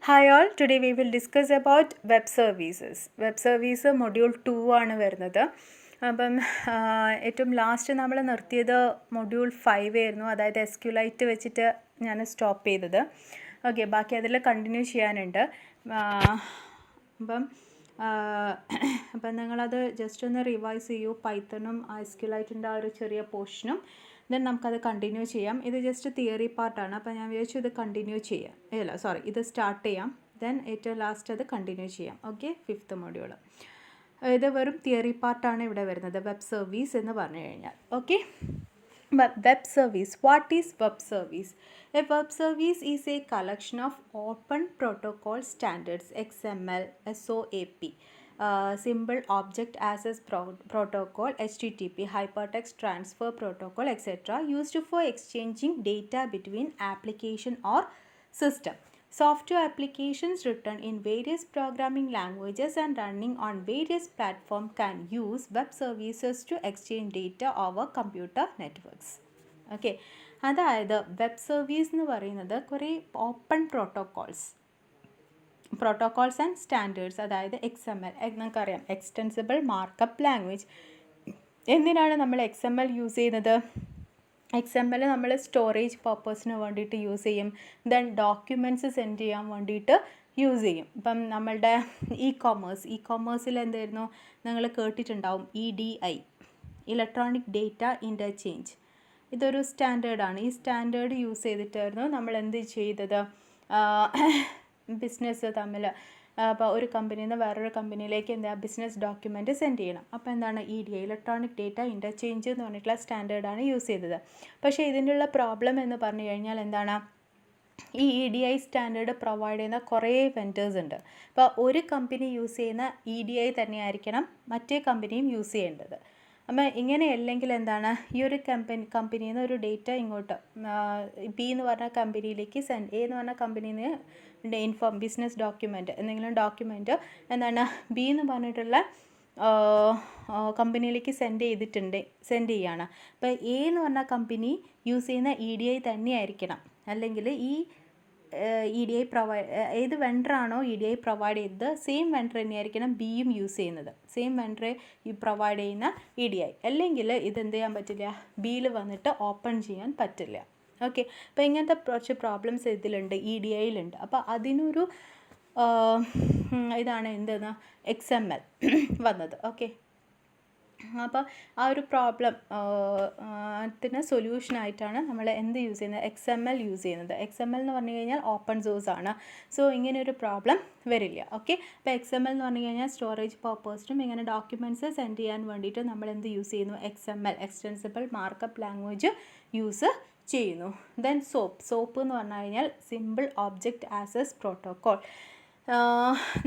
Hi all, today we will discuss about web services. Web service module 2 ആണ് വരുന്നത്. അപ്പം ഏറ്റവും ലാസ്റ്റ് നമ്മൾ നിർത്തിയത് മൊഡ്യൂൾ 5 ആയിരുന്നു, അതായത് SQLite വെച്ചിട്ട് ഞാൻ സ്റ്റോപ്പ് ചെയ്തത്. ഓക്കെ, ബാക്കി അതിൽ കണ്ടിന്യൂ ചെയ്യാനുണ്ട്. അപ്പം നിങ്ങളത് ജസ്റ്റ് ഒന്ന് റിവൈസ് ചെയ്യൂ, പൈത്തണും SQLiteൻ്റെ ആ ഒരു ചെറിയ പോർഷനും. ദെൻ നമുക്കത് കണ്ടിന്യൂ ചെയ്യാം. ഇത് ജസ്റ്റ് തിയറി പാർട്ടാണ്, അപ്പോൾ ഞാൻ വിചാരിച്ചു ഇത് കണ്ടിന്യൂ ചെയ്യാം. ഇത് സ്റ്റാർട്ട് ചെയ്യാം, ദെൻ ഏറ്റവും ലാസ്റ്റ് അത് കണ്ടിന്യൂ ചെയ്യാം. ഓക്കെ, 5th മൊഡ്യൂൾ ഇത് വെറും തിയറി പാർട്ടാണ് ഇവിടെ വരുന്നത്, വെബ് സർവീസ് എന്ന് പറഞ്ഞു കഴിഞ്ഞാൽ. Okay, web service. What is web service? A web service is a collection of open protocol standards, XML, SOAP, simple object access protocol, HTTP, hypertext transfer protocol, etc., used for exchanging data between application or system. Software applications written in various programming languages and running on various platforms can use web services to exchange data over computer networks. Okay, അതായത് web service എന്ന് പറയുന്നത് കുറേ open protocols and standards, അതായത് XML നമുക്കറിയാം, extensible markup language. എന്തിനാണ് നമ്മൾ XML use ചെയ്യുന്നത്? XML നമ്മൾ സ്റ്റോറേജ് പർപ്പസിന് വേണ്ടിയിട്ട് യൂസ് ചെയ്യും. ദെൻ ഡോക്യുമെൻറ്റ്സ് സെൻഡ് ചെയ്യാൻ വേണ്ടിയിട്ട് യൂസ് ചെയ്യും. ഇപ്പം നമ്മളുടെ ഇ-കൊമേഴ്സിൽ എന്തായിരുന്നു നിങ്ങൾ കേട്ടിട്ടുണ്ടാവും, EDI, ഇലക്ട്രോണിക് ഡേറ്റ ഇൻ്റർചേഞ്ച്. ഇതൊരു സ്റ്റാൻഡേർഡാണ്. ഈ സ്റ്റാൻഡേർഡ് യൂസ് ചെയ്തിട്ടായിരുന്നു നമ്മൾ എന്ത് ചെയ്തത്, ബിസിനസ് തമ്മിൽ അപ്പോൾ ഒരു കമ്പനിയിൽ നിന്ന് വേറൊരു കമ്പനിയിലേക്ക് ബിസിനസ് ഡോക്യുമെൻ്റ് സെൻഡ് ചെയ്യണം. അപ്പോൾ എന്താണ് EDI, ഇലക്ട്രോണിക് ഡേറ്റ ഇൻ്റർചേഞ്ച് എന്ന് പറഞ്ഞിട്ടുള്ള സ്റ്റാൻഡേർഡാണ് യൂസ് ചെയ്തത്. പക്ഷേ ഇതിനുള്ള പ്രോബ്ലം എന്ന് പറഞ്ഞു കഴിഞ്ഞാൽ എന്താണ്, ഈ EDI സ്റ്റാൻഡേർഡ് പ്രൊവൈഡ് ചെയ്യുന്ന കുറേ വെൻഡേഴ്സ് ഉണ്ട്. അപ്പോൾ ഒരു കമ്പനി യൂസ് ചെയ്യുന്ന EDI തന്നെയായിരിക്കണം മറ്റേ കമ്പനിയും യൂസ് ചെയ്യേണ്ടത്. അപ്പം ഇങ്ങനെയല്ലെങ്കിൽ എന്താണ്, ഈ ഒരു കമ്പനിയിൽ നിന്ന് ഒരു ഡേറ്റ ഇങ്ങോട്ട് B എന്ന് പറഞ്ഞ കമ്പനിയിലേക്ക് A എന്ന് പറഞ്ഞ കമ്പനിയിൽ നിന്ന് ബിസിനസ് ഡോക്യുമെൻറ്റ്, എന്തെങ്കിലും ഡോക്യുമെൻറ്റ് എന്താണ് B എന്ന് പറഞ്ഞിട്ടുള്ള കമ്പനിയിലേക്ക് സെൻഡ് ചെയ്യുകയാണ്. അപ്പോൾ A എന്ന് പറഞ്ഞ കമ്പനി യൂസ് ചെയ്യുന്ന EDI തന്നെയായിരിക്കണം, അല്ലെങ്കിൽ ഈ EDI ഏത് വെണ്ടറാണോ EDI പ്രൊവൈഡ് ചെയ്തത് സെയിം വെണ്ടർ തന്നെയായിരിക്കണം Bയും യൂസ് ചെയ്യുന്നത്, സെയിം വെണ്ടറെ പ്രൊവൈഡ് ചെയ്യുന്ന EDI. അല്ലെങ്കിൽ ഇതെന്ത് ചെയ്യാൻ പറ്റില്ല, Bയിൽ വന്നിട്ട് ഓപ്പൺ ചെയ്യാൻ പറ്റില്ല. ഓക്കെ, അപ്പോൾ ഇങ്ങനത്തെ കുറച്ച് പ്രോബ്ലംസ് ഇതിലുണ്ട്, EDIയിലുണ്ട്. അപ്പോൾ അതിനൊരു ഇതാണ് എന്തെന്ന് XML വന്നത്. ഓക്കെ, അപ്പോൾ ആ ഒരു പ്രോബ്ലത്തിന് സൊല്യൂഷനായിട്ടാണ് നമ്മൾ എന്ത് യൂസ് ചെയ്യുന്നത്, XML യൂസ് ചെയ്യുന്നത്. XML എന്ന് പറഞ്ഞു കഴിഞ്ഞാൽ ഓപ്പൺ സോഴ്സ് ആണ്, സോ ഇങ്ങനെയൊരു പ്രോബ്ലം വരില്ല. ഓക്കെ, അപ്പോൾ XML എന്ന് പറഞ്ഞു കഴിഞ്ഞാൽ സ്റ്റോറേജ് പർപ്പസിനും ഇങ്ങനെ ഡോക്യുമെൻറ്റ്സ് സെൻഡ് ചെയ്യാൻ വേണ്ടിയിട്ട് നമ്മൾ എന്ത് യൂസ് ചെയ്യുന്നു, XML, extensible markup language use ചെയ്യുന്നു. ദെൻ സോപ്പ് എന്ന് പറഞ്ഞു കഴിഞ്ഞാൽ സിമ്പിൾ ഒബ്ജക്റ്റ് ആക്സസ് പ്രോട്ടോക്കോൾ.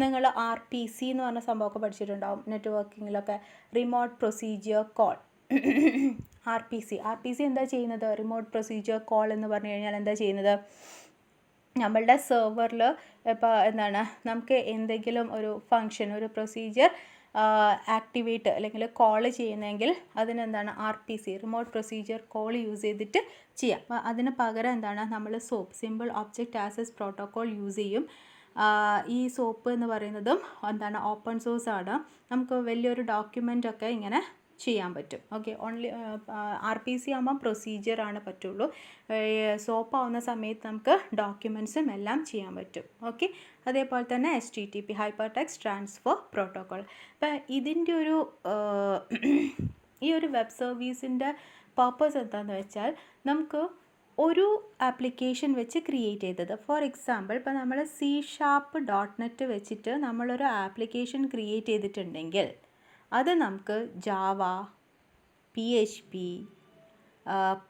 നിങ്ങൾ RPC എന്ന് പറഞ്ഞ സംഭവമൊക്കെ പഠിച്ചിട്ടുണ്ടാവും നെറ്റ്വർക്കിങ്ങിലൊക്കെ, റിമോട്ട് പ്രൊസീജിയർ കോൾ. RPC എന്താ ചെയ്യുന്നത്, റിമോട്ട് പ്രൊസീജിയർ കോൾ എന്ന് പറഞ്ഞു കഴിഞ്ഞാൽ എന്താ ചെയ്യുന്നത്, നമ്മളുടെ സെർവറിൽ ഇപ്പോൾ എന്താണ് നമുക്ക് എന്തെങ്കിലും ഒരു ഫങ്ഷൻ, ഒരു പ്രൊസീജിയർ ആക്ടിവേറ്റ് അല്ലെങ്കിൽ കോൾ ചെയ്യുന്നതെങ്കിൽ അതിനെന്താണ് RPC, remote procedure call use ചെയ്തിട്ട് ചെയ്യാം. അപ്പോൾ അതിന് പകരം എന്താണ് നമ്മൾ simple object access protocol use ചെയ്യും. ഈ സോപ്പ് എന്ന് പറയുന്നതും എന്താണ് ഓപ്പൺ സോഴ്സ് ആണ്, നമുക്ക് വലിയൊരു ഡോക്യുമെൻ്റൊക്കെ ഇങ്ങനെ ചെയ്യാൻ പറ്റും. ഓക്കെ, ഓൺലി RPC ആകുമ്പം പ്രൊസീജിയറാണ് പറ്റുള്ളൂ, സോപ്പ് ആവുന്ന സമയത്ത് നമുക്ക് ഡോക്യുമെൻറ്റ്സും എല്ലാം ചെയ്യാൻ പറ്റും. ഓക്കെ, അതേപോലെ തന്നെ HTTP, ഹൈപ്പർടെക്സ്റ്റ് ട്രാൻസ്ഫർ പ്രോട്ടോക്കോൾ. അപ്പം ഇതിൻ്റെ ഈ ഒരു വെബ് സർവീസിൻ്റെ പർപ്പസ് എന്താണെന്ന് വെച്ചാൽ, നമുക്ക് ഒരു ആപ്ലിക്കേഷൻ വെച്ച് ക്രിയേറ്റ് ചെയ്തത്, ഫോർ എക്സാമ്പിൾ ഇപ്പോൾ നമ്മൾ C#.net വെച്ചിട്ട് നമ്മളൊരു ആപ്ലിക്കേഷൻ ക്രിയേറ്റ് ചെയ്തിട്ടുണ്ടെങ്കിൽ അത് നമുക്ക് ജാവ, PHP,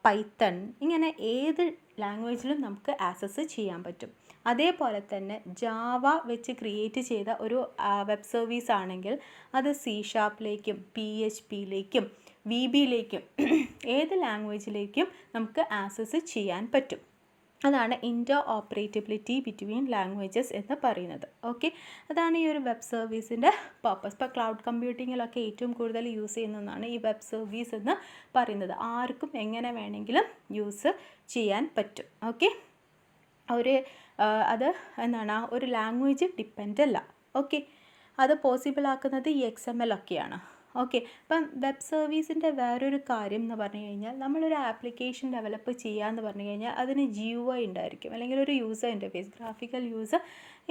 പൈത്തൺ ഇങ്ങനെ ഏത് ലാംഗ്വേജിലും നമുക്ക് ആക്സസ് ചെയ്യാൻ പറ്റും. അതേപോലെ തന്നെ ജാവ വെച്ച് ക്രിയേറ്റ് ചെയ്ത ഒരു വെബ് സർവീസ് ആണെങ്കിൽ അത് C#ലേക്കും PHPയിലേക്കും VBയിലേക്കും ഏത് ലാംഗ്വേജിലേക്കും നമുക്ക് ആക്സസ് ചെയ്യാൻ പറ്റും. അതാണ് ഇൻ്റർ ഓപ്പറേറ്റബിലിറ്റി ബിറ്റ്വീൻ ലാംഗ്വേജസ് എന്ന് പറയുന്നത്. ഓക്കെ, അതാണ് ഈ ഒരു വെബ് സർവീസിൻ്റെ പർപ്പസ്. ഇപ്പോൾ ക്ലൗഡ് കമ്പ്യൂട്ടിങ്ങിലൊക്കെ ഏറ്റവും കൂടുതൽ യൂസ് ചെയ്യുന്നതാണ് ഈ വെബ് സർവീസ് എന്ന് പറയുന്നത്. ആർക്കും എങ്ങനെ വേണമെങ്കിലും യൂസ് ചെയ്യാൻ പറ്റും. ഓക്കെ, ഒരു അത് എന്താണ് ഒരു ലാംഗ്വേജ് ഡിപ്പെൻഡ് അല്ല. ഓക്കെ, അത് പോസിബിൾ ആക്കുന്നത് ഈ XML ഒക്കെയാണ്. ഓക്കെ, അപ്പം വെബ് സർവീസിൻ്റെ വേറൊരു കാര്യം എന്ന് പറഞ്ഞു കഴിഞ്ഞാൽ നമ്മളൊരു ആപ്ലിക്കേഷൻ ഡെവലപ്പ് ചെയ്യുക എന്ന് പറഞ്ഞു കഴിഞ്ഞാൽ അതിന് GUI ഉണ്ടായിരിക്കും, അല്ലെങ്കിൽ ഒരു user interface, graphical user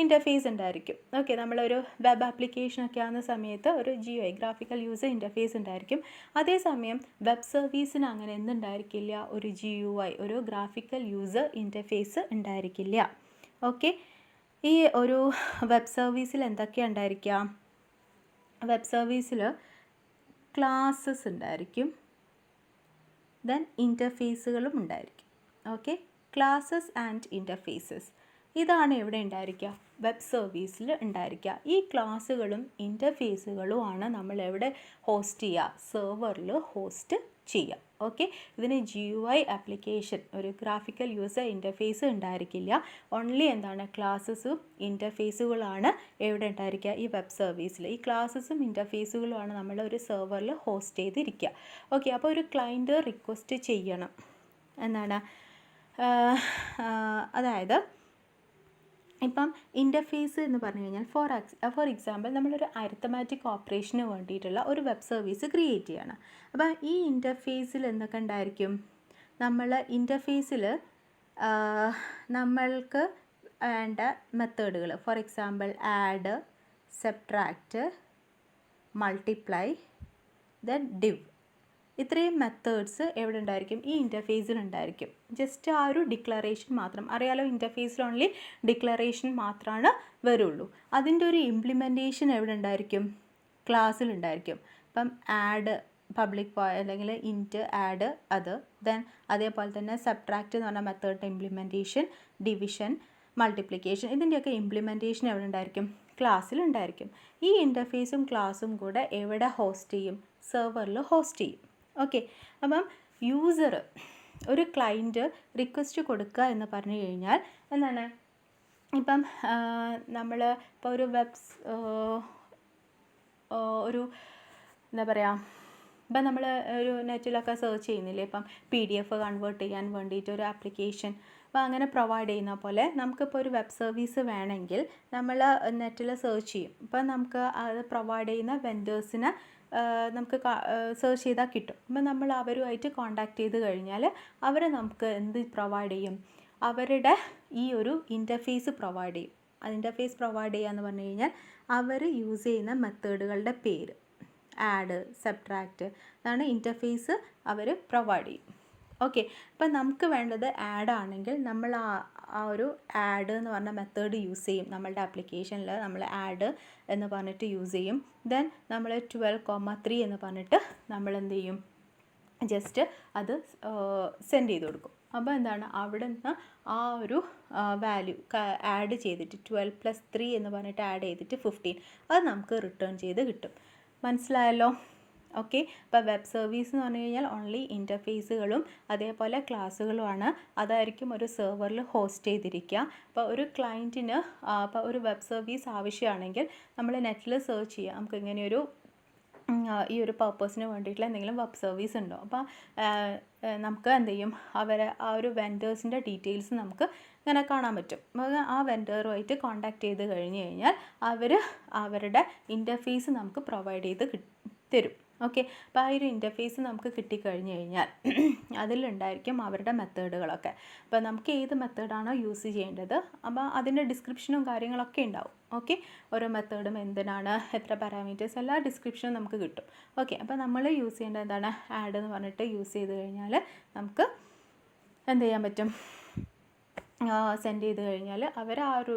interface ഉണ്ടായിരിക്കും. ഓക്കെ, നമ്മളൊരു വെബ് ആപ്ലിക്കേഷനൊക്കെ ആകുന്ന സമയത്ത് ഒരു GUI, ഗ്രാഫിക്കൽ യൂസർ ഇൻ്റർഫേസ് ഉണ്ടായിരിക്കും. അതേസമയം വെബ് സർവീസിന് അങ്ങനെ എന്തുണ്ടായിരിക്കില്ല, ഒരു GUI, ഒരു ഗ്രാഫിക്കൽ യൂസർ ഇൻ്റർഫേസ് ഉണ്ടായിരിക്കില്ല. ഓക്കെ, ഈ ഒരു വെബ് സർവീസിൽ എന്തൊക്കെയാണ് ഉണ്ടായിരിക്കുക? വെബ് സർവീസിൽ ക്ലാസ്സസ് ഉണ്ടായിരിക്കും, ദെൻ ഇൻ്റർഫേസുകളും ഉണ്ടായിരിക്കും. ഓക്കെ, ക്ലാസ്സസ് ആൻഡ് ഇൻ്റർഫേസസ്, ഇതാണ് എവിടെ ഉണ്ടായിരിക്കുക? വെബ് സർവീസിൽ ഉണ്ടായിരിക്കുക. ഈ ക്ലാസ്സുകളും ഇൻ്റർഫേസുകളും ആണ് നമ്മൾ എവിടെ ഹോസ്റ്റ് ചെയ്യുക? സെർവറിൽ ഹോസ്റ്റ് ചെയ്യുക. ഓക്കെ, ഇതിന് GUI ആപ്ലിക്കേഷൻ, ഒരു ഗ്രാഫിക്കൽ യൂസർ ഇൻ്റർഫേസ് ഉണ്ടായിരിക്കില്ല. ഓൺലി എന്താണ്, ക്ലാസ്സസും ഇൻ്റർഫേസുകളാണ് എവിടെ ഉണ്ടായിരിക്കുക? ഈ വെബ് സർവീസിൽ. ഈ ക്ലാസ്സസും ഇൻ്റർഫേസുകളുമാണ് നമ്മൾ ഒരു സെർവറിൽ ഹോസ്റ്റ് ചെയ്തിരിക്കുക. ഓക്കെ, അപ്പോൾ ഒരു ക്ലയൻറ്റ് റിക്വസ്റ്റ് ചെയ്യണം എന്താണ്, അതായത് ഇപ്പം ഇൻ്റർഫേസ് എന്ന് പറഞ്ഞു കഴിഞ്ഞാൽ ഫോർ എക്സാമ്പിൾ നമ്മളൊരു അരിത്തമാറ്റിക് ഓപ്പറേഷന് വേണ്ടിയിട്ടുള്ള ഒരു വെബ് സർവീസ് ക്രിയേറ്റ് ചെയ്യണം. അപ്പം ഈ ഇൻ്റർഫേസിൽ എന്തൊക്കെ ഉണ്ടായിരിക്കും? നമ്മൾ ഇൻ്റർഫേസിൽ നമ്മൾക്ക് വേണ്ട മെത്തേഡുകൾ, for example add, subtract, multiply, then div, ഇത്രയും മെത്തേഡ്സ് എവിടെ ഉണ്ടായിരിക്കും? ഈ ഇൻ്റർഫേസിലുണ്ടായിരിക്കും. ജസ്റ്റ് ആ ഒരു ഡിക്ലറേഷൻ മാത്രം, അറിയാലോ ഇൻ്റർഫേസിൽ ഓൺലി ഡിക്ലറേഷൻ മാത്രമാണ് വരുള്ളൂ. അതിൻ്റെ ഒരു ഇംപ്ലിമെൻറ്റേഷൻ എവിടെ ഉണ്ടായിരിക്കും? ക്ലാസ്സിലുണ്ടായിരിക്കും. ഇപ്പം ആഡ് പബ്ലിക് അല്ലെങ്കിൽ ഇൻറ്റ് ആഡ് അത്, ദെൻ അതേപോലെ തന്നെ സബ്ട്രാക്റ്റ് എന്ന് പറഞ്ഞ മെത്തേഡിൻ്റെ ഇംപ്ലിമെൻറ്റേഷൻ, ഡിവിഷൻ, മൾട്ടിപ്ലിക്കേഷൻ, ഇതിൻ്റെയൊക്കെ ഇംപ്ലിമെൻറ്റേഷൻ എവിടെ ഉണ്ടായിരിക്കും? ക്ലാസ്സിലുണ്ടായിരിക്കും. ഈ ഇൻ്റർഫേസും ക്ലാസ്സും കൂടെ എവിടെ ഹോസ്റ്റ് ചെയ്യും? സെർവറിൽ ഹോസ്റ്റ് ചെയ്യും. ഓക്കെ, അപ്പം യൂസർ, ഒരു ക്ലയൻറ്റ് റിക്വസ്റ്റ് കൊടുക്കുക എന്ന് പറഞ്ഞു കഴിഞ്ഞാൽ എന്താണ്, ഇപ്പം നമ്മൾ ഇപ്പോൾ ഒരു ഒരു എന്താ പറയുക, ഇപ്പം നമ്മൾ ഒരു നെറ്റിലൊക്കെ സെർച്ച് ചെയ്യുന്നില്ലേ, ഇപ്പം PDF കൺവേർട്ട് ചെയ്യാൻ വേണ്ടിയിട്ട് ഒരു ആപ്ലിക്കേഷൻ, അപ്പോൾ അങ്ങനെ പ്രൊവൈഡ് ചെയ്യുന്ന പോലെ നമുക്കിപ്പോൾ ഒരു വെബ് സർവീസ് വേണമെങ്കിൽ നമ്മൾ നെറ്റിൽ സെർച്ച് ചെയ്യും. ഇപ്പം നമുക്ക് അത് പ്രൊവൈഡ് ചെയ്യുന്ന വെൻഡേഴ്സിനെ നമുക്ക് സെർച്ച് ചെയ്താൽ കിട്ടും. അപ്പം നമ്മൾ അവരുമായിട്ട് കോൺടാക്റ്റ് ചെയ്ത് കഴിഞ്ഞാൽ അവർ നമുക്ക് എന്ത് പ്രൊവൈഡ് ചെയ്യും? അവരുടെ ഈ ഒരു ഇൻ്റർഫേസ് പ്രൊവൈഡ് ചെയ്യും. ഇൻ്റർഫേസ് പ്രൊവൈഡ് ചെയ്യുക എന്ന് പറഞ്ഞു കഴിഞ്ഞാൽ അവർ യൂസ് ചെയ്യുന്ന മെത്തേഡുകളുടെ പേര്, ആഡ്, സബ്ട്രാക്റ്റ്, അതാണ് ഇൻ്റർഫേസ് അവർ പ്രൊവൈഡ് ചെയ്യും. ഓക്കെ, ഇപ്പം നമുക്ക് വേണ്ടത് ആഡ് ആണെങ്കിൽ നമ്മൾ ആ ഒരു ആഡ് എന്ന് പറഞ്ഞ മെത്തേഡ് യൂസ് ചെയ്യും. നമ്മളുടെ ആപ്ലിക്കേഷനിൽ നമ്മൾ ആഡ് എന്ന് പറഞ്ഞിട്ട് യൂസ് ചെയ്യും. ദെൻ നമ്മൾ 12,3 എന്ന് പറഞ്ഞിട്ട് നമ്മൾ എന്ത് ചെയ്യും? ജസ്റ്റ് അത് സെൻഡ് ചെയ്ത് കൊടുക്കും. അപ്പോൾ എന്താണ്, അവിടെ നിന്ന് ആ ഒരു വാല്യൂ ആഡ് ചെയ്തിട്ട് 12+3 എന്ന് പറഞ്ഞിട്ട് ആഡ് ചെയ്തിട്ട് 15, അത് നമുക്ക് റിട്ടേൺ ചെയ്ത് കിട്ടും. മനസ്സിലായല്ലോ? ഓക്കെ, ഇപ്പോൾ വെബ് സർവീസ് എന്ന് പറഞ്ഞു കഴിഞ്ഞാൽ ഓൺലി ഇൻ്റർഫേസുകളും അതേപോലെ ക്ലാസ്സുകളുമാണ്. അതായിരിക്കും ഒരു സെർവറിൽ ഹോസ്റ്റ് ചെയ്തിരിക്കുക. അപ്പോൾ ഒരു ക്ലയൻറ്റിന് ഇപ്പോൾ ഒരു വെബ് സർവീസ് ആവശ്യമാണെങ്കിൽ നമ്മൾ നെറ്റിൽ സെർച്ച് ചെയ്യുക, നമുക്ക് ഇങ്ങനെയൊരു ഈ ഒരു പർപ്പസിന് വേണ്ടിയിട്ടുള്ള എന്തെങ്കിലും വെബ് സർവീസ് ഉണ്ടോ. അപ്പോൾ നമുക്ക് എന്ത് ചെയ്യും, ആ ഒരു വെൻഡേഴ്സിൻ്റെ ഡീറ്റെയിൽസ് നമുക്ക് ഇങ്ങനെ കാണാൻ പറ്റും. ആ വെൻഡറുമായിട്ട് കോൺടാക്റ്റ് ചെയ്ത് കഴിഞ്ഞ് കഴിഞ്ഞാൽ അവർ അവരുടെ ഇൻ്റർഫേസ് നമുക്ക് പ്രൊവൈഡ് ചെയ്ത് തരും. ഓക്കെ, അപ്പോൾ ആ ഒരു ഇൻ്റർഫേസ് നമുക്ക് കിട്ടിക്കഴിഞ്ഞ് കഴിഞ്ഞാൽ അതിലുണ്ടായിരിക്കും അവരുടെ മെത്തേഡുകളൊക്കെ. അപ്പോൾ നമുക്ക് ഏത് മെത്തേഡാണോ യൂസ് ചെയ്യേണ്ടത്, അപ്പോൾ അതിൻ്റെ ഡിസ്ക്രിപ്ഷനും കാര്യങ്ങളൊക്കെ ഉണ്ടാവും. ഓക്കെ, ഓരോ മെത്തേഡും എന്തിനാണ്, എത്ര പാരാമീറ്റേഴ്സ്, എല്ലാ ഡിസ്ക്രിപ്ഷനും നമുക്ക് കിട്ടും. ഓക്കെ, അപ്പോൾ നമ്മൾ യൂസ് ചെയ്യേണ്ടത് എന്താണ്, ആഡ് എന്ന് പറഞ്ഞിട്ട് യൂസ് ചെയ്ത് കഴിഞ്ഞാൽ നമുക്ക് എന്ത് ചെയ്യാൻ പറ്റും, സെൻഡ് ചെയ്ത് കഴിഞ്ഞാൽ അവർ ആ ഒരു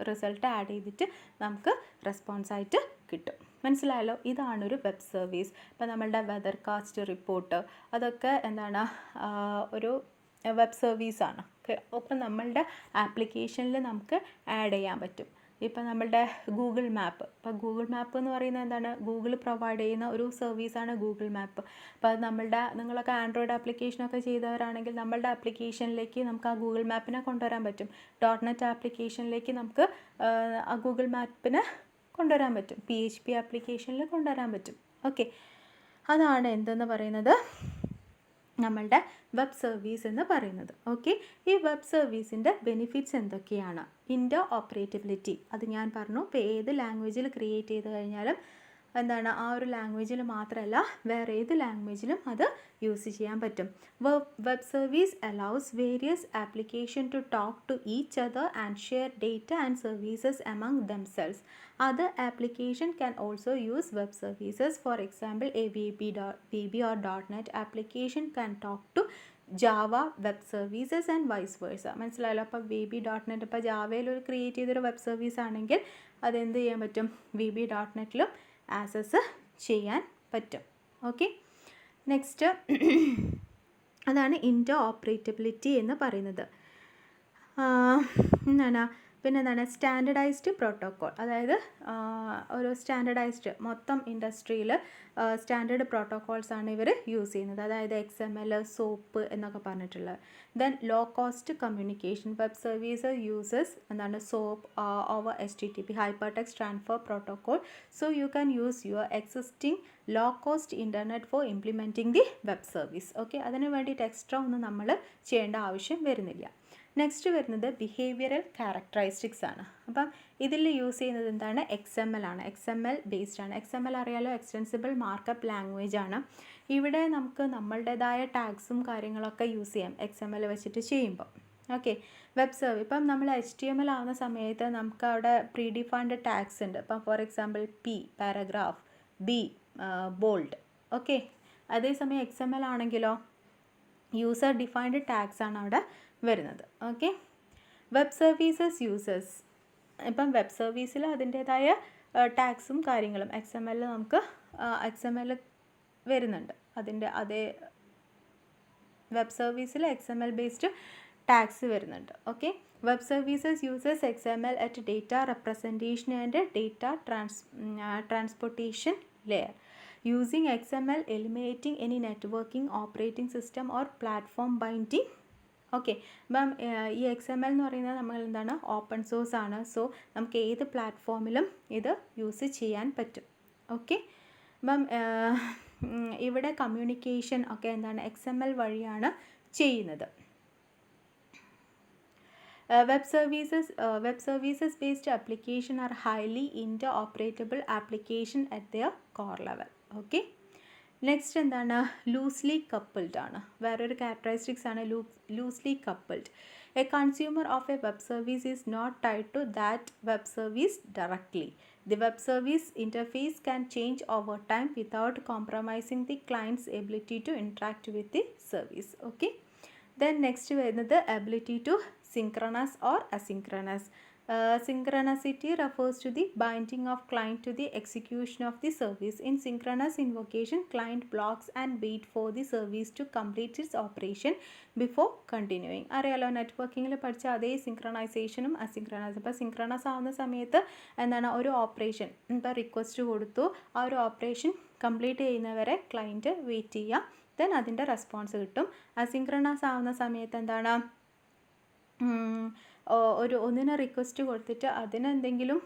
റിസൾട്ട് ആഡ് ചെയ്തിട്ട് നമുക്ക് റെസ്പോൺസായിട്ട് കിട്ടും. മനസ്സിലായല്ലോ? ഇതാണൊരു വെബ് സർവീസ്. ഇപ്പോൾ നമ്മളുടെ വെതർ കാസ്റ്റ് റിപ്പോർട്ട് അതൊക്കെ എന്താണ്, ഒരു വെബ് സർവീസാണ്. അപ്പം നമ്മളുടെ ആപ്ലിക്കേഷനിൽ നമുക്ക് ആഡ് ചെയ്യാൻ പറ്റും. ഇപ്പം നമ്മളുടെ ഗൂഗിൾ മാപ്പ്, ഇപ്പോൾ ഗൂഗിൾ മാപ്പ് എന്ന് പറയുന്നത് എന്താണ്, ഗൂഗിൾ പ്രൊവൈഡ് ചെയ്യുന്ന ഒരു സർവീസാണ് ഗൂഗിൾ മാപ്പ്. അപ്പോൾ നിങ്ങളൊക്കെ ആൻഡ്രോയിഡ് ആപ്ലിക്കേഷനൊക്കെ ചെയ്തവരാണെങ്കിൽ നമ്മളുടെ ആപ്ലിക്കേഷനിലേക്ക് നമുക്ക് ആ ഗൂഗിൾ മാപ്പിനെ കൊണ്ടുവരാൻ പറ്റും. .NET ആപ്ലിക്കേഷനിലേക്ക് നമുക്ക് ആ ഗൂഗിൾ മാപ്പിനെ കൊണ്ടുവരാൻ പറ്റും. PHP ആപ്ലിക്കേഷനിൽ കൊണ്ടുവരാൻ പറ്റും. ഓക്കെ, അതാണ് എന്തെന്ന് പറയുന്നത്, നമ്മളുടെ വെബ് സർവീസ് എന്ന് പറയുന്നത്. ഓക്കെ, ഈ വെബ് സർവീസിൻ്റെ ബെനിഫിറ്റ്സ് എന്തൊക്കെയാണ്? ഇൻ്റർ ഓപ്പറേറ്റബിലിറ്റി, അത് ഞാൻ പറഞ്ഞു. ഇപ്പോൾ ഏത് ലാംഗ്വേജിൽ ക്രിയേറ്റ് ചെയ്ത് കഴിഞ്ഞാലും എന്താണ്, ആ ഒരു ലാംഗ്വേജിൽ മാത്രമല്ല വേറെ ഏത് ലാംഗ്വേജിലും അത് യൂസ് ചെയ്യാൻ പറ്റും. Web service allows various application to talk to each other and share data and services among themselves. Other application can also use web services. For example, a VB or .NET application can talk to Java web services and vice versa. മനസ്സിലായല്ലോ? അപ്പോൾ VB.NET ഇപ്പോൾ ജാവയിൽ ഒരു create ചെയ്തൊരു web service ആണെങ്കിൽ അതെന്ത് ചെയ്യാൻ പറ്റും? VB.NETലും access ചെയ്യാൻ പറ്റും. ഓക്കെ, നെക്സ്റ്റ് അതാണ് ഇൻ്റർ ഓപ്പറേറ്റബിലിറ്റി എന്ന് പറയുന്നത്. എന്താണ് പിന്നെ എന്താണ് സ്റ്റാൻഡർഡൈസ്ഡ് പ്രോട്ടോക്കോൾ, അതായത് ഒരു സ്റ്റാൻഡർഡൈസ്ഡ് മൊത്തം ഇൻഡസ്ട്രിയിൽ സ്റ്റാൻഡേർഡ് പ്രോട്ടോക്കോൾസാണ് ഇവർ യൂസ് ചെയ്യുന്നത്. അതായത് XML, SOAP എന്നൊക്കെ പറഞ്ഞിട്ടുള്ളത്. Then low cost communication, web service uses എന്താണ് SOAP over HTTP, hyper text transfer protocol. So you can use your existing low cost internet for implementing the web service. Okay, അതിന് വേണ്ടിയിട്ട് extra ഒന്നും നമ്മൾ ചെയ്യേണ്ട ആവശ്യം വരുന്നില്ല. നെക്സ്റ്റ് വരുന്നത് behavioural characteristics ആണ്. അപ്പം ഇതിൽ യൂസ് ചെയ്യുന്നത് എന്താണ്? XML ആണ്. XML ബേസ്ഡ് ആണ്. XML അറിയാലോ, എക്സ്റ്റെൻസിബിൾ മാർക്കപ്പ് ലാംഗ്വേജ് ആണ്. ഇവിടെ നമുക്ക് നമ്മളുടേതായ ടാഗ്സും കാര്യങ്ങളൊക്കെ യൂസ് ചെയ്യാം XML വെച്ചിട്ട് ചെയ്യുമ്പോൾ. ഓക്കെ, വെബ് സർവീസ് ഇപ്പം നമ്മൾ HTML ആവുന്ന സമയത്ത് നമുക്ക് അവിടെ പ്രീ ഡിഫൈൻഡ് ടാഗ്സ് ഉണ്ട്. ഇപ്പം for example P paragraph, B bold. Okay, അതേസമയം XML ആണെങ്കിലോ യൂസർ ഡിഫൈൻഡ് ടാഗ്സ് ആണ് അവിടെ വരുന്നത്. ഓക്കെ, വെബ് സർവീസസ് യൂസേഴ്സ്, ഇപ്പം വെബ് സർവീസിൽ അതിൻ്റേതായ ടാഗ്സും കാര്യങ്ങളും XML നമുക്ക് XML വരുന്നുണ്ട്. അതിൻ്റെ അതേ വെബ് സർവീസിൽ XML ബേസ്ഡ് ടാഗ്സ് വരുന്നുണ്ട്. Okay, web services users XML at data representation and data transportation layer. Using XML, eliminating any networking, operating system or platform binding. Okay, അപ്പം ഈ XML എന്ന് പറയുന്നത് നമ്മൾ എന്താണ്, ഓപ്പൺ സോഴ്സ് ആണ്. സോ നമുക്ക് ഏത് പ്ലാറ്റ്ഫോമിലും ഇത് യൂസ് ചെയ്യാൻ പറ്റും. ഓക്കെ, അപ്പം ഇവിടെ കമ്മ്യൂണിക്കേഷൻ ഒക്കെ എന്താണ് XML വഴിയാണ് ചെയ്യുന്നത്. Web services based application are highly interoperable application at their core level. Okay, next എന്താണ്, ലൂസ്ലി കപ്പിൾഡ് ആണ്. വേറൊരു ക്യാരക്ടറിസ്റ്റിക്സ് ആണ് loosely coupled. A consumer of a web service is not tied to that web service directly. The web service interface can change over time without compromising the client's ability to interact with the service. Okay, then next വരുന്നത് ability to synchronous or asynchronous. Synchronicity refers to the binding of client to the execution of the service. In synchronous invocation, client blocks and wait for the service to complete its operation before continuing. അറിയാലോ, നെറ്റ്വർക്കിങ്ങിൽ പഠിച്ച അതേ സിങ്ക്രണൈസേഷനും asynchronous. ഇപ്പോൾ synchronous ആവുന്ന സമയത്ത് എന്താണ്, ഒരു operation ഇപ്പോൾ request കൊടുത്തു, ആ ഒരു ഓപ്പറേഷൻ കംപ്ലീറ്റ് ചെയ്യുന്നവരെ ക്ലയൻറ്റ് വെയിറ്റ് ചെയ്യുക, ദെൻ അതിൻ്റെ റെസ്പോൺസ് കിട്ടും. അസിങ്ക്രണസ് ആവുന്ന സമയത്ത് എന്താണ്, ഒന്നിനെ റിക്വസ്റ്റ് കൊടുത്തിട്ട് അതിനെന്തെങ്കിലും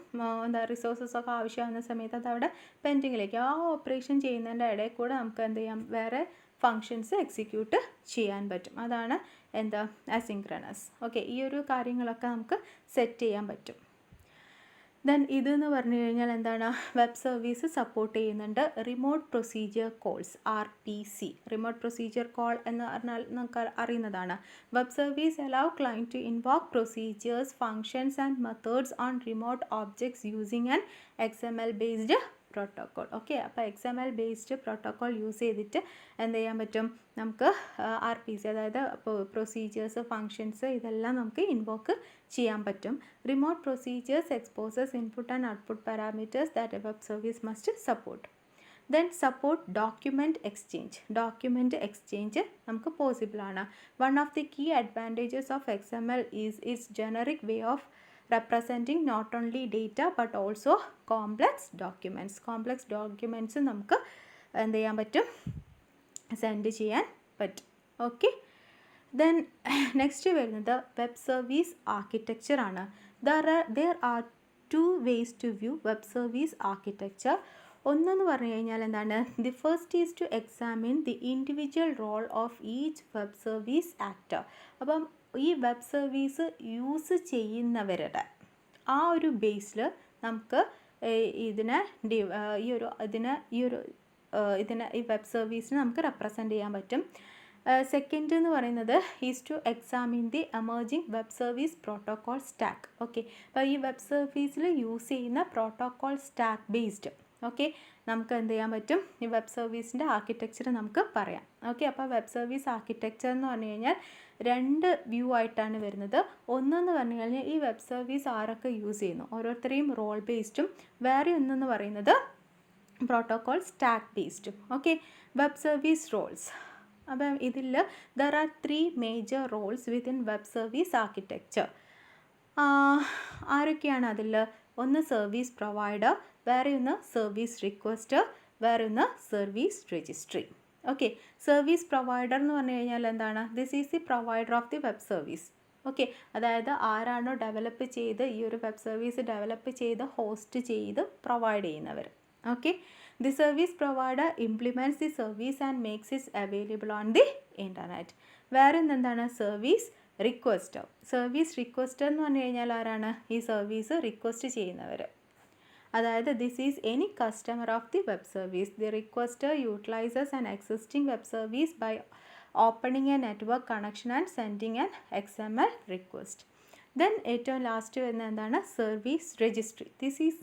റിസോഴ്സസ് ഒക്കെ ആവശ്യമാകുന്ന സമയത്ത് അതവിടെ പെൻഡിങ്ങിലേക്ക്, ആ ഓപ്പറേഷൻ ചെയ്യുന്നതിൻ്റെ ഇടയിൽ കൂടെ നമുക്ക് എന്ത് ചെയ്യാം, വേറെ ഫങ്ഷൻസ് എക്സിക്യൂട്ട് ചെയ്യാൻ പറ്റും. അതാണ് എന്താ, അസിങ്ക്രണസ്. ഓക്കെ, ഈ ഒരു കാര്യങ്ങളൊക്കെ നമുക്ക് സെറ്റ് ചെയ്യാൻ പറ്റും. ദെൻ ഇതെന്ന് പറഞ്ഞു കഴിഞ്ഞാൽ എന്താണ്, വെബ് സർവീസ് സപ്പോർട്ട് ചെയ്യുന്നുണ്ട് remote procedure calls, RPC. Remote procedure call എന്ന് പറഞ്ഞാൽ നമുക്ക് അറിയുന്നതാണ്. Web service allow client to invoke procedures, functions and methods on remote objects using an XML based protocol. Okay, അപ്പോൾ XML ബേസ്ഡ് പ്രോട്ടോക്കോൾ യൂസ് ചെയ്തിട്ട് എന്ത് ചെയ്യാൻ പറ്റും, നമുക്ക് RPC അതായത് പ്രൊസീജിയേഴ്സ്, ഫങ്ഷൻസ് ഇതെല്ലാം നമുക്ക് ഇൻവോക്ക് ചെയ്യാൻ പറ്റും. Remote procedures exposes input and output parameters that a web service must support. Then support document exchange. Document exchange നമുക്ക് പോസിബിൾ ആണ്. One of the key advantages of XML is it's generic way of representing not only data but also complex documents. Complex documents നമുക്ക് എന്ത് ചെയ്യാൻ പറ്റും, send ചെയ്യാൻ പറ്റും. Okay, then next വരുന്നത് web service architecture ആണ്. there are two ways to view web service architecture. ഒന്നെന്ന് പറഞ്ഞു കഴിഞ്ഞാൽ എന്താണ്, the first is to examine the individual role of each web service actor. അപ്പം ഈ വെബ് സർവീസ് യൂസ് ചെയ്യുന്നവരുടെ ആ ഒരു ബേസിൽ നമുക്ക് ഇതിനെ ഈ വെബ് സർവീസിനെ നമുക്ക് റെപ്രസെൻ്റ് ചെയ്യാൻ പറ്റും. സെക്കൻഡ് എന്ന് പറയുന്നത് is to examine the emerging web service protocol stack. Okay, അപ്പോൾ ഈ വെബ് സർവീസിൽ യൂസ് ചെയ്യുന്ന പ്രോട്ടോകോൾ സ്റ്റാക്ക് ബേസ്ഡ് ഓക്കെ നമുക്ക് എന്ത് ചെയ്യാൻ പറ്റും, ഈ വെബ് സർവീസിൻ്റെ ആർക്കിടെക്ചർ നമുക്ക് പറയാം. ഓക്കെ, അപ്പോൾ വെബ് സർവീസ് ആർക്കിടെക്ചർ എന്ന് പറഞ്ഞു കഴിഞ്ഞാൽ 2 വ്യൂ ആയിട്ടാണ് വരുന്നത്. ഒന്നെന്ന് പറഞ്ഞു കഴിഞ്ഞാൽ ഈ വെബ് സർവീസ് ആരൊക്കെ യൂസ് ചെയ്യുന്നു, ഓരോരുത്തരെയും റോൾ ബേസ്ഡും, വേറെ ഒന്നെന്ന് പറയുന്നത് പ്രോട്ടോകോൾ സ്റ്റാക്ക് ബേസ്ഡും. Okay, web service roles. അപ്പം ഇതിൽ there are 3 major roles within web service architecture. ആരൊക്കെയാണ് അതിൽ? ഒന്ന് സർവീസ് പ്രൊവൈഡർ, വേറെ ഒന്ന് സർവീസ് റിക്വസ്റ്റർ, വേറെ ഒന്ന് service registry. Okay, service provider എന്ന് പറഞ്ഞു കഴിഞ്ഞാൽ എന്താണ്? This is the provider of the web service. Okay, അതായത് ആരാണോ ഡെവലപ്പ് ചെയ്ത് ഈ ഒരു വെബ് സർവീസ് ഡെവലപ്പ് ചെയ്ത് ഹോസ്റ്റ് ചെയ്ത് പ്രൊവൈഡ് ചെയ്യുന്നവർ. Okay, the service provider implements the service and makes it's available on the internet. വേറെ എന്താണ്? സർവീസ് റിക്വസ്റ്റർ. സർവീസ് റിക്വസ്റ്റർ എന്ന് പറഞ്ഞു കഴിഞ്ഞാൽ ആരാണ്? ഈ സർവീസ് റിക്വസ്റ്റ് ചെയ്യുന്നവർ. അതായത് this is any customer of the web service. The requester utilizes an existing web service by opening a network connection and sending an XML request. Then ഏറ്റവും ലാസ്റ്റ് വരുന്ന എന്താണ്? Service registry. This is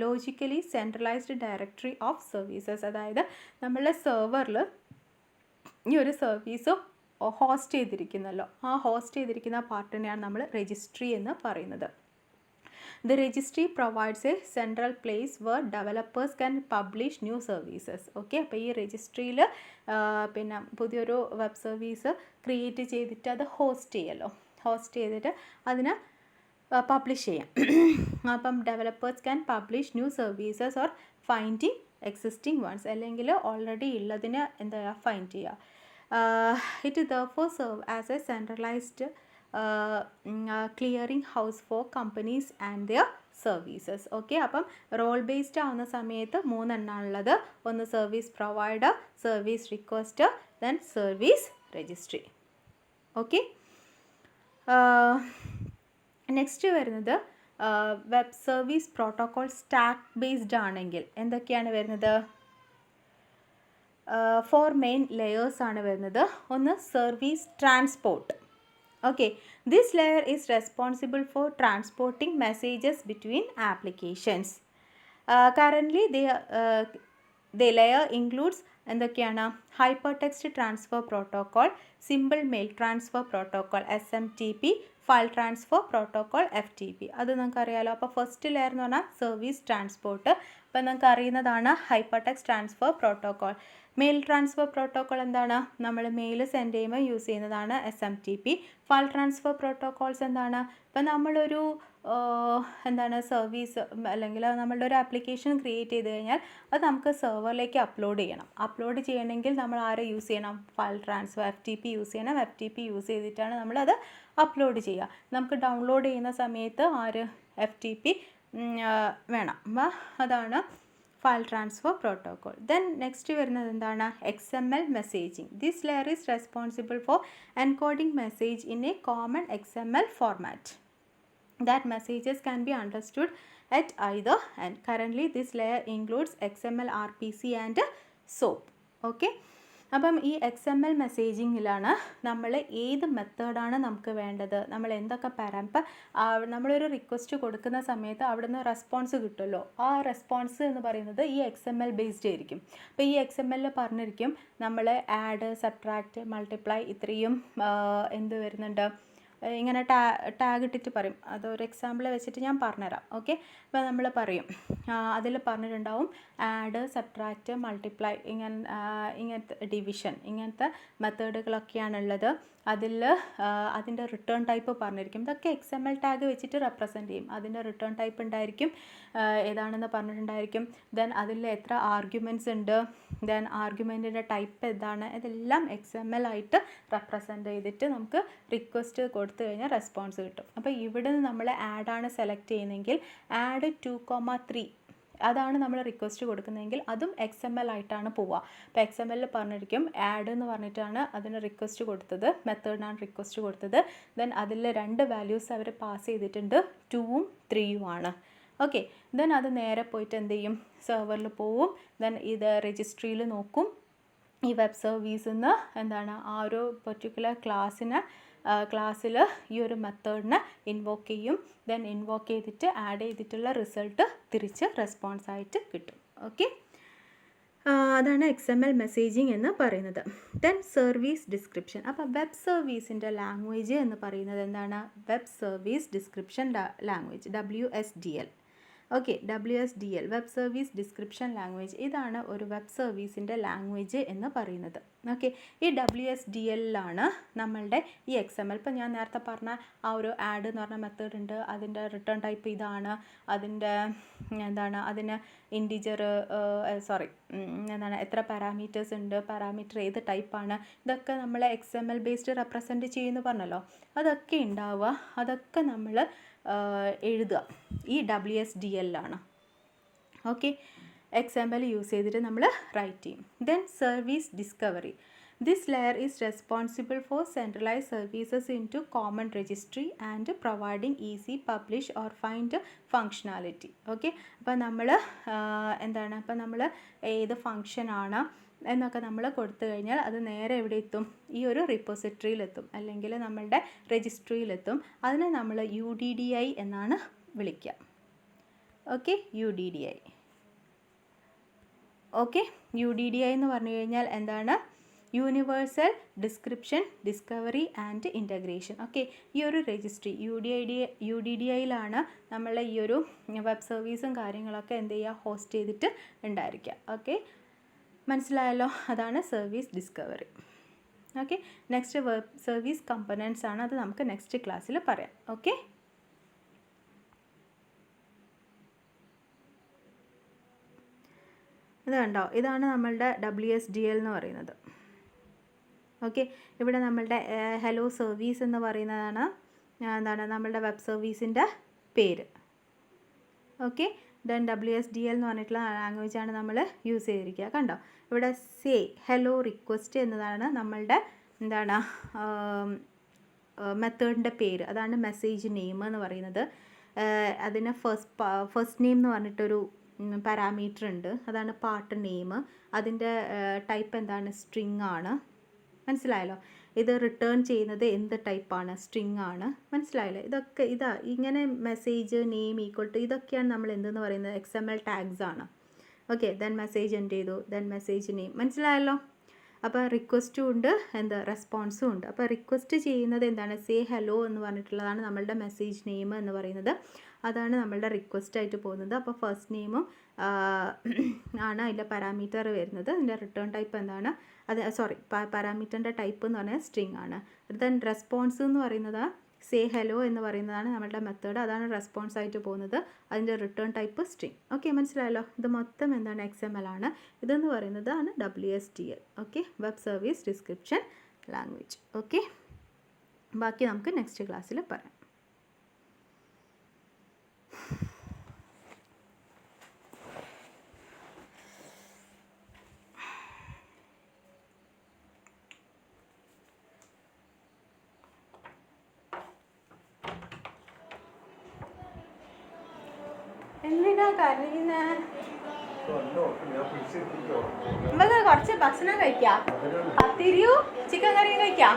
logically centralized directory of services. അതായത് നമ്മളുടെ സെർവറിൽ ഈ ഒരു service host ചെയ്തിരിക്കുന്നല്ലോ, ആ host ചെയ്തിരിക്കുന്ന പാർട്ടിനെയാണ് നമ്മൾ രജിസ്ട്രി എന്ന് പറയുന്നത്. The registry provides a central place where developers can publish new services. Okay, അപ്പോൾ ഈ രജിസ്ട്രിയിൽ പിന്നെ പുതിയൊരു വെബ് സർവീസ് ക്രിയേറ്റ് ചെയ്തിട്ട് അത് ഹോസ്റ്റ് ചെയ്യല്ലോ, ഹോസ്റ്റ് ചെയ്തിട്ട് അതിന് പബ്ലിഷ് ചെയ്യാം. അപ്പം developers can publish new services or finding existing ones, അല്ലെങ്കിൽ ഓൾറെഡി ഉള്ളതിന് എന്താ ഫൈൻഡ് ചെയ്യുക. It therefore serve as a centralized clearing house for companies and their services. Okay, അപ്പം റോൾ ബേസ്ഡ് ആവുന്ന സമയത്ത് 3 എണ്ണാണുള്ളത്. ഒന്ന് service provider, service requester, then service registry. Okay, next വരുന്നത് web service protocol stack based ആണെങ്കിൽ എന്തൊക്കെയാണ് വരുന്നത്? 4 മെയിൻ ലെയേഴ്സ് ആണ് വരുന്നത്. ഒന്ന് service transport. Okay, this layer is responsible for transporting messages between applications. Currently, the layer includes എന്തൊക്കെയാണ്? Hyper text transfer protocol, simple mail transfer protocol SMTP, file transfer protocol FTP. അത് നിങ്ങൾക്ക് അറിയാലോ. അപ്പോൾ first layer എന്ന് പറഞ്ഞാൽ service transport. അപ്പോൾ നിങ്ങൾക്ക് അറിയുന്നതാണ് hyper text transfer protocol. Mail transfer protocol എന്താണ്? നമ്മൾ മെയിൽ സെൻഡ് ചെയ്യുമ്പോൾ യൂസ് ചെയ്യുന്നതാണ് SMTP. ഫയൽ ട്രാൻസ്ഫർ പ്രോട്ടോകോൾസ് എന്താണ്? ഇപ്പം നമ്മളൊരു എന്താണ് സർവീസ് അല്ലെങ്കിൽ നമ്മളുടെ ഒരു ആപ്ലിക്കേഷൻ ക്രിയേറ്റ് ചെയ്ത് കഴിഞ്ഞാൽ അത് നമുക്ക് സെർവറിലേക്ക് അപ്ലോഡ് ചെയ്യണം. അപ്ലോഡ് ചെയ്യണമെങ്കിൽ നമ്മൾ ആരെ യൂസ് ചെയ്യണം? ഫയൽ ട്രാൻസ്ഫർ FTP യൂസ് ചെയ്യണം. FTP യൂസ് ചെയ്തിട്ടാണ് നമ്മളത് അപ്ലോഡ് ചെയ്യുക. നമുക്ക് ഡൗൺലോഡ് ചെയ്യുന്ന സമയത്ത് FTP വേണം. അപ്പോൾ അതാണ് file transfer protocol. Then next വരുന്നത് എന്താണ്? XML messaging. This layer is responsible four encoding message in A common XML format. That messages can be understood at either end. Currently, this layer includes XML, RPC and SOAP. Okay. അപ്പം ഈ XML മെസ്സേജിങ്ങിലാണ് നമ്മൾ ഏത് മെത്തേഡാണ് നമുക്ക് വേണ്ടത്, നമ്മൾ എന്തൊക്കെ നമ്മളൊരു റിക്വസ്റ്റ് കൊടുക്കുന്ന സമയത്ത് അവിടെ നിന്ന് റെസ്പോൺസ് കിട്ടുമല്ലോ, ആ റെസ്പോൺസ് എന്ന് പറയുന്നത് ഈ XML ബേസ്ഡ് ആയിരിക്കും. അപ്പോൾ ഈ XML പറഞ്ഞിരിക്കും നമ്മൾ ആഡ്, സബ്ട്രാക്റ്റ്, മൾട്ടിപ്ലൈ ഇത്രയും എന്ത് വരുന്നുണ്ട്, ഇങ്ങനെ ടാഗ് ഇട്ടിട്ട് പറയും. അതൊരു എക്സാമ്പിൾ വെച്ചിട്ട് ഞാൻ പറഞ്ഞുതരാം. ഓക്കെ, അപ്പോൾ നമ്മൾ പറയും അതിൽ പറഞ്ഞിട്ടുണ്ടാവും ആഡ്, സബ്ട്രാക്റ്റ്, മൾട്ടിപ്ലൈ, ഇങ്ങനത്തെ ഡിവിഷൻ, ഇങ്ങനത്തെ മെത്തേഡുകളൊക്കെയാണുള്ളത്. അതിൻ്റെ റിട്ടേൺ ടൈപ്പ് പറഞ്ഞിരിക്കും. ഇതൊക്കെ XML ടാഗ് വെച്ചിട്ട് റെപ്രസെൻറ്റ് ചെയ്യും. അതിൻ്റെ റിട്ടേൺ ടൈപ്പ് ഉണ്ടായിരിക്കും, ഏതാണെന്ന് പറഞ്ഞിട്ടുണ്ടായിരിക്കും. ദെൻ അതിൽ എത്ര ആർഗ്യുമെൻറ്റ്സ് ഉണ്ട്, ദെൻ ആർഗ്യുമെൻറ്റിൻ്റെ ടൈപ്പ് ഏതാണ്, ഇതെല്ലാം XML ആയിട്ട് റെപ്രസെൻറ്റ് ചെയ്തിട്ട് നമുക്ക് റിക്വസ്റ്റ് കൊടുത്തു കഴിഞ്ഞാൽ റെസ്പോൺസ് കിട്ടും. അപ്പോൾ ഇവിടെ നിന്ന് നമ്മൾ ആഡാണ് സെലക്ട് ചെയ്യുന്നതെങ്കിൽ ആഡ് 2,3 അതാണ് നമ്മൾ റിക്വസ്റ്റ് കൊടുക്കുന്നതെങ്കിൽ അതും XML ആയിട്ടാണ് പോവുക. അപ്പോൾ XML പറഞ്ഞിരിക്കും ആഡ് എന്ന് പറഞ്ഞിട്ടാണ് അതിന് റിക്വസ്റ്റ് കൊടുത്തത്, മെത്തേഡിനാണ് റിക്വസ്റ്റ് കൊടുത്തത്. ദെൻ അതിൽ 2 വാല്യൂസ് അവർ പാസ് ചെയ്തിട്ടുണ്ട്, 2ഉം 3ഉം ആണ്. ഓക്കെ, ദെൻ അത് നേരെ പോയിട്ട് എന്ത് ചെയ്യും, സെർവറിൽ പോവും. ദെൻ ഇത് രജിസ്ട്രിയിൽ നോക്കും. ഈ വെബ് സർവീസിൽ നിന്ന് എന്താണ് ആ ഒരു പെർട്ടിക്കുലർ ക്ലാസ്സിൽ ഈ ഒരു മെത്തേഡിനെ ഇൻവോക്ക് ചെയ്യും. ദെൻ ഇൻവോക്ക് ചെയ്തിട്ട് ആഡ് ചെയ്തിട്ടുള്ള റിസൾട്ട് തിരിച്ച് റെസ്പോൺസ് ആയിട്ട് കിട്ടും. ഓക്കെ, അതാണ് XML മെസ്സേജിങ് എന്ന് പറയുന്നത്. Then service description. അപ്പോൾ വെബ് സർവീസിൻ്റെ ലാംഗ്വേജ് എന്ന് പറയുന്നത് എന്താണ്, web service description language, WSDL. Okay, WSDL, web service description language. ഇതാണ് ഒരു വെബ് സർവീസിൻ്റെ ലാംഗ്വേജ് എന്ന് പറയുന്നത്. ഓക്കെ, ഈ WSDLലാണ് നമ്മളുടെ ഈ XML. ഇപ്പോൾ ഞാൻ നേരത്തെ പറഞ്ഞ ആ ഒരു ആഡ് എന്ന് പറഞ്ഞ മെത്തേഡ് ഉണ്ട്, അതിൻ്റെ റിട്ടേൺ ടൈപ്പ് ഇതാണ്, അതിൻ്റെ എന്താണ് അതിന് ഇൻറ്റിജർ എത്ര പാരാമീറ്റേഴ്സ് ഉണ്ട്, പാരാമീറ്റർ ഏത് ടൈപ്പാണ്, ഇതൊക്കെ നമ്മൾ XML ബേസ്ഡ് റെപ്രസെൻറ്റ് ചെയ്യുമെന്ന് പറഞ്ഞല്ലോ. അതൊക്കെ ഉണ്ടാവുക, അതൊക്കെ നമ്മൾ എഴുതുക ഈ WSDLലാണ്. ഓക്കെ, XML യൂസ് ചെയ്തിട്ട് നമ്മൾ റൈറ്റ് ചെയ്യും. Then service discovery. This layer is responsible for centralize services in to common registry and providing easy publish or find functionality. Okay, അപ്പോൾ നമ്മൾ എന്താണ്, അപ്പോൾ നമ്മൾ ഏത് ഫങ്ഷനാണ് എന്നൊക്കെ നമ്മൾ കൊടുത്തു കഴിഞ്ഞാൽ അത് നേരെ എവിടെ എത്തും, ഈ ഒരു റിപ്പോസിറ്ററിയിലെത്തും, അല്ലെങ്കിൽ നമ്മളുടെ രജിസ്ട്രിയിലെത്തും. അതിനെ നമ്മൾ UDDI എന്നാണ് വിളിക്കുക. Okay, UDDI. ഓക്കെ, UDDI എന്ന് പറഞ്ഞു കഴിഞ്ഞാൽ എന്താണ്, universal description discovery and integration. Okay, ഈ ഒരു രജിസ്ട്രി UDDIയിലാണ് നമ്മളെ ഈ ഒരു വെബ് സർവീസും കാര്യങ്ങളൊക്കെ എന്ത് ചെയ്യുക, ഹോസ്റ്റ് ചെയ്തിട്ട് ഉണ്ടായിരിക്കുക. ഓക്കെ, മനസ്സിലായല്ലോ, അതാണ് service discovery. Okay, next web service components ആണ്, അത് നമുക്ക് നെക്സ്റ്റ് ക്ലാസ്സിൽ പറയാം. ഓക്കെ, ഇത് കണ്ടോ, ഇതാണ് നമ്മളുടെ WSDL എന്ന് പറയുന്നത്. ഓക്കെ, ഇവിടെ നമ്മളുടെ ഹലോ സർവീസ് എന്ന് പറയുന്നതാണ് എന്താണ് നമ്മളുടെ വെബ് സർവീസിൻ്റെ പേര്. ഓക്കെ, ദെൻ WSDL എന്ന് പറഞ്ഞിട്ടുള്ള ലാംഗ്വേജാണ് നമ്മൾ യൂസ് ചെയ്തിരിക്കുക. കണ്ടോ, ഇവിടെ സേ ഹലോ റിക്വസ്റ്റ് എന്നതാണ് നമ്മളുടെ എന്താണ് മെത്തേഡിൻ്റെ പേര്, അതാണ് മെസ്സേജ് നെയിം എന്ന് പറയുന്നത്. അതിന് ഫസ്റ്റ് നെയിം എന്ന് പറഞ്ഞിട്ടൊരു പാരാമീറ്റർ ഉണ്ട്, അതാണ് പാർട്ട് നെയിം. അതിൻ്റെ ടൈപ്പ് എന്താണ്, സ്ട്രിങ് ആണ്. മനസ്സിലായല്ലോ, ഇത് റിട്ടേൺ ചെയ്യുന്നത് എന്ത് ടൈപ്പാണ്, സ്ട്രിങ് ആണ്. മനസ്സിലായല്ലോ, ഇതൊക്കെ ഇങ്ങനെ മെസ്സേജ് നെയിം ഈക്വൽ ടു ഇതൊക്കെയാണ് നമ്മൾ എന്തെന്ന് പറയുന്നത്, XML ടാഗ്സ് ആണ്. ഓക്കെ, ദെൻ മെസ്സേജ് എൻ്റ് ചെയ്തു, ദെൻ മെസ്സേജ് നെയിം. മനസ്സിലായല്ലോ, അപ്പോൾ റിക്വസ്റ്റും ഉണ്ട്, റെസ്പോൺസും ഉണ്ട്. അപ്പോൾ റിക്വസ്റ്റ് ചെയ്യുന്നത് എന്താണ്, സേ ഹലോ എന്ന് പറഞ്ഞിട്ടുള്ളതാണ് നമ്മളുടെ മെസ്സേജ് നെയിം എന്ന് പറയുന്നത്. അതാണ് നമ്മളുടെ റിക്വസ്റ്റ് ആയിട്ട് പോകുന്നത്. അപ്പോൾ ഫസ്റ്റ് നെയിമും ആണ് അതിൻ്റെ പാരാമീറ്റർ വരുന്നത്. അതിൻ്റെ റിട്ടേൺ ടൈപ്പ് എന്താണ്, പാരാമീറ്ററിൻ്റെ ടൈപ്പ് എന്ന് പറഞ്ഞാൽ സ്ട്രിങ് ആണ്. ദെൻ റെസ്പോൺസ് എന്ന് പറയുന്നത് സേ ഹലോ എന്ന് പറയുന്നതാണ് നമ്മളുടെ മെത്തേഡ്, അതാണ് റെസ്പോൺസ് ആയിട്ട് പോകുന്നത്. അതിൻ്റെ റിട്ടേൺ ടൈപ്പ് സ്ട്രിങ്. ഓക്കെ, മനസ്സിലായല്ലോ, ഇത് മൊത്തം എന്താണ്, XML ആണ്. ഇതെന്ന് പറയുന്നത് ആണ് WSDL. Okay, web service description language. Okay, ബാക്കി നമുക്ക് നെക്സ്റ്റ് ക്ലാസ്സിൽ പറയാം. എന്തിനാ കരയുന്നത്? നമുക്ക് കുറച്ച് ഭക്ഷണം കഴിക്കാം, പത്തിരിയും ചിക്കൻ കറിയും കഴിക്കാം.